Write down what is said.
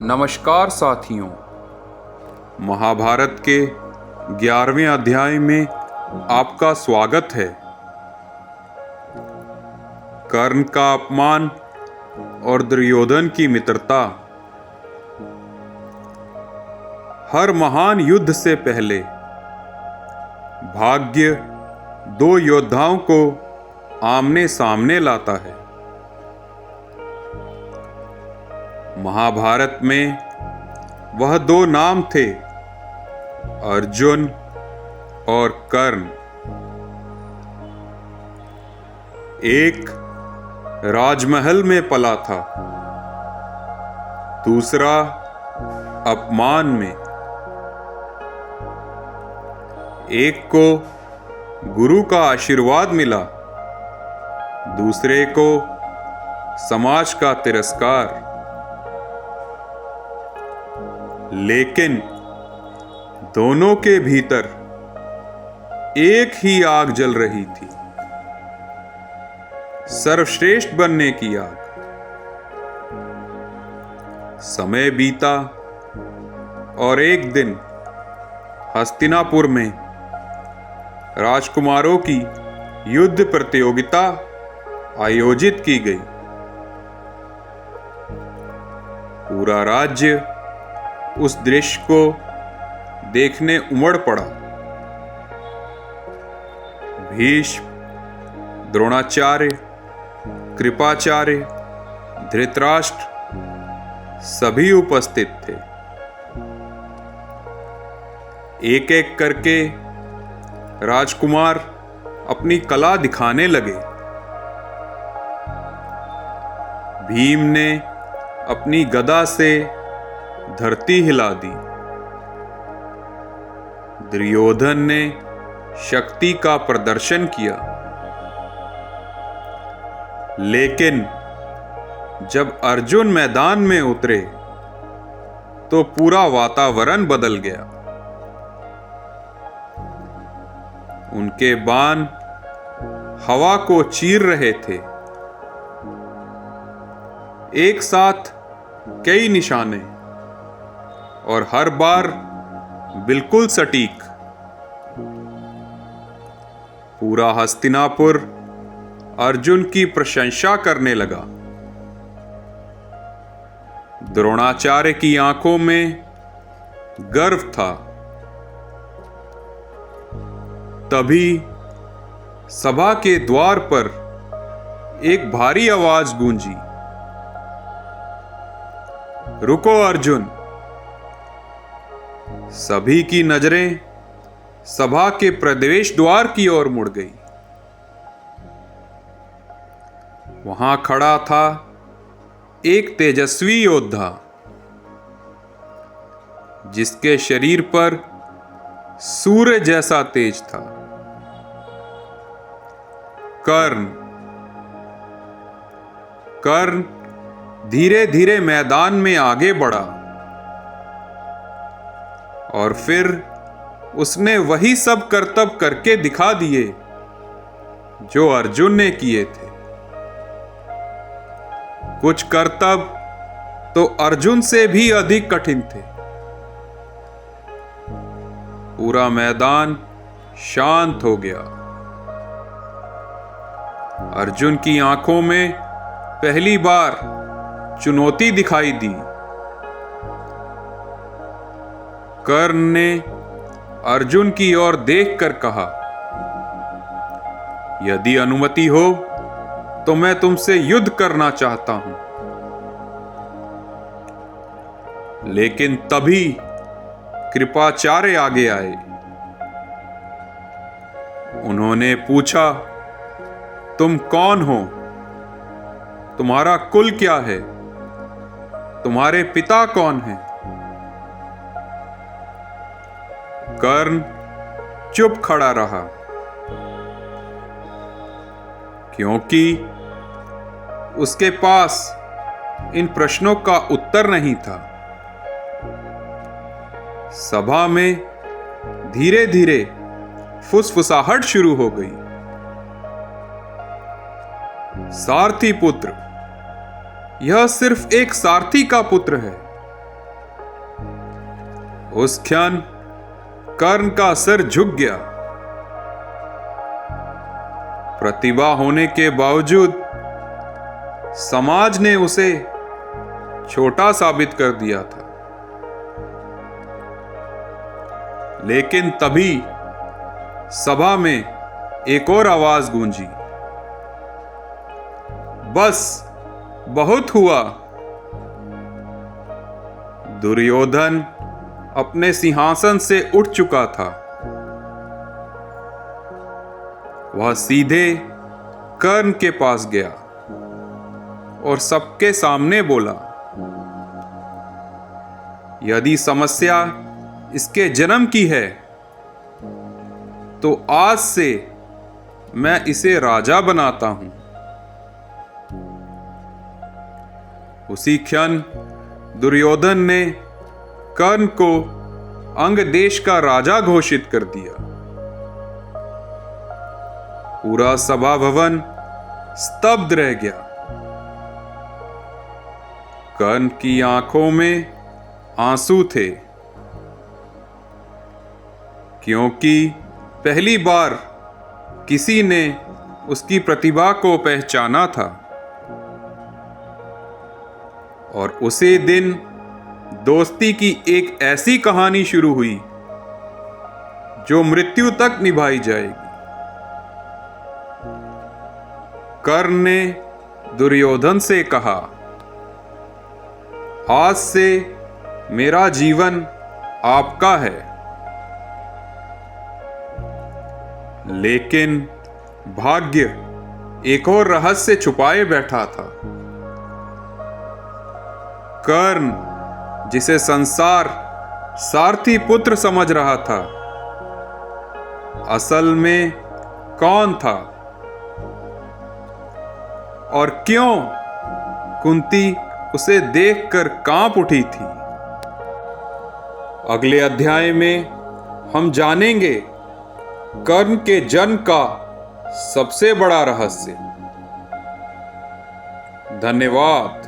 नमस्कार साथियों। महाभारत के 11वें अध्याय में आपका स्वागत है। कर्ण का अपमान और दुर्योधन की मित्रता। हर महान युद्ध से पहले भाग्य दो योद्धाओं को आमने सामने लाता है। महाभारत में वह दो नाम थे, अर्जुन और कर्ण। एक राजमहल में पला था, दूसरा अपमान में। एक को गुरु का आशीर्वाद मिला, दूसरे को समाज का तिरस्कार। लेकिन दोनों के भीतर एक ही आग जल रही थी, सर्वश्रेष्ठ बनने की आग। समय बीता और एक दिन हस्तिनापुर में राजकुमारों की युद्ध प्रतियोगिता आयोजित की गई। पूरा राज्य उस दृश्य को देखने उमड़ पड़ा। भीष्म, द्रोणाचार्य, कृपाचार्य, धृतराष्ट्र सभी उपस्थित थे। एक एक करके राजकुमार अपनी कला दिखाने लगे। भीम ने अपनी गदा से धरती हिला दी, दुर्योधन ने शक्ति का प्रदर्शन किया। लेकिन जब अर्जुन मैदान में उतरे तो पूरा वातावरण बदल गया। उनके बाण हवा को चीर रहे थे, एक साथ कई निशाने, और हर बार बिल्कुल सटीक। पूरा हस्तिनापुर अर्जुन की प्रशंसा करने लगा। द्रोणाचार्य की आंखों में गर्व था। तभी सभा के द्वार पर एक भारी आवाज गूंजी, रुको अर्जुन। सभी की नजरें सभा के प्रवेश द्वार की ओर मुड़ गई। वहां खड़ा था एक तेजस्वी योद्धा, जिसके शरीर पर सूर्य जैसा तेज था। कर्ण धीरे धीरे मैदान में आगे बढ़ा और फिर उसने वही सब करतब करके दिखा दिए जो अर्जुन ने किए थे। कुछ करतब तो अर्जुन से भी अधिक कठिन थे। पूरा मैदान शांत हो गया। अर्जुन की आंखों में पहली बार चुनौती दिखाई दी। कर्ण ने अर्जुन की ओर देखकर कहा, यदि अनुमति हो तो मैं तुमसे युद्ध करना चाहता हूं। लेकिन तभी कृपाचार्य आगे आए। उन्होंने पूछा, तुम कौन हो? तुम्हारा कुल क्या है? तुम्हारे पिता कौन हैं? कर्ण चुप खड़ा रहा, क्योंकि उसके पास इन प्रश्नों का उत्तर नहीं था। सभा में धीरे धीरे फुसफुसाहट शुरू हो गई। सारथी पुत्र, यह सिर्फ एक सारथी का पुत्र है, उस क्षण कर्ण का सिर झुक गया। प्रतिभा होने के बावजूद समाज ने उसे छोटा साबित कर दिया था। लेकिन तभी सभा में एक और आवाज गूंजी, बस बहुत हुआ। दुर्योधन अपने सिंहासन से उठ चुका था। वह सीधे कर्ण के पास गया और सबके सामने बोला, यदि समस्या इसके जन्म की है तो आज से मैं इसे राजा बनाता हूं। उसी क्षण दुर्योधन ने कर्ण को अंग देश का राजा घोषित कर दिया। पूरा सभा भवन स्तब्ध रह गया। कर्ण की आंखों में आंसू थे, क्योंकि पहली बार किसी ने उसकी प्रतिभा को पहचाना था। और उसी दिन दोस्ती की एक ऐसी कहानी शुरू हुई जो मृत्यु तक निभाई जाएगी। कर्ण ने दुर्योधन से कहा, आज से मेरा जीवन आपका है। लेकिन भाग्य एक और रहस्य छुपाए बैठा था। कर्ण, जिसे संसार सारथी पुत्र समझ रहा था, असल में कौन था और क्यों कुंती उसे देखकर कांप उठी थी। अगले अध्याय में हम जानेंगे कर्ण के जन्म का सबसे बड़ा रहस्य। धन्यवाद।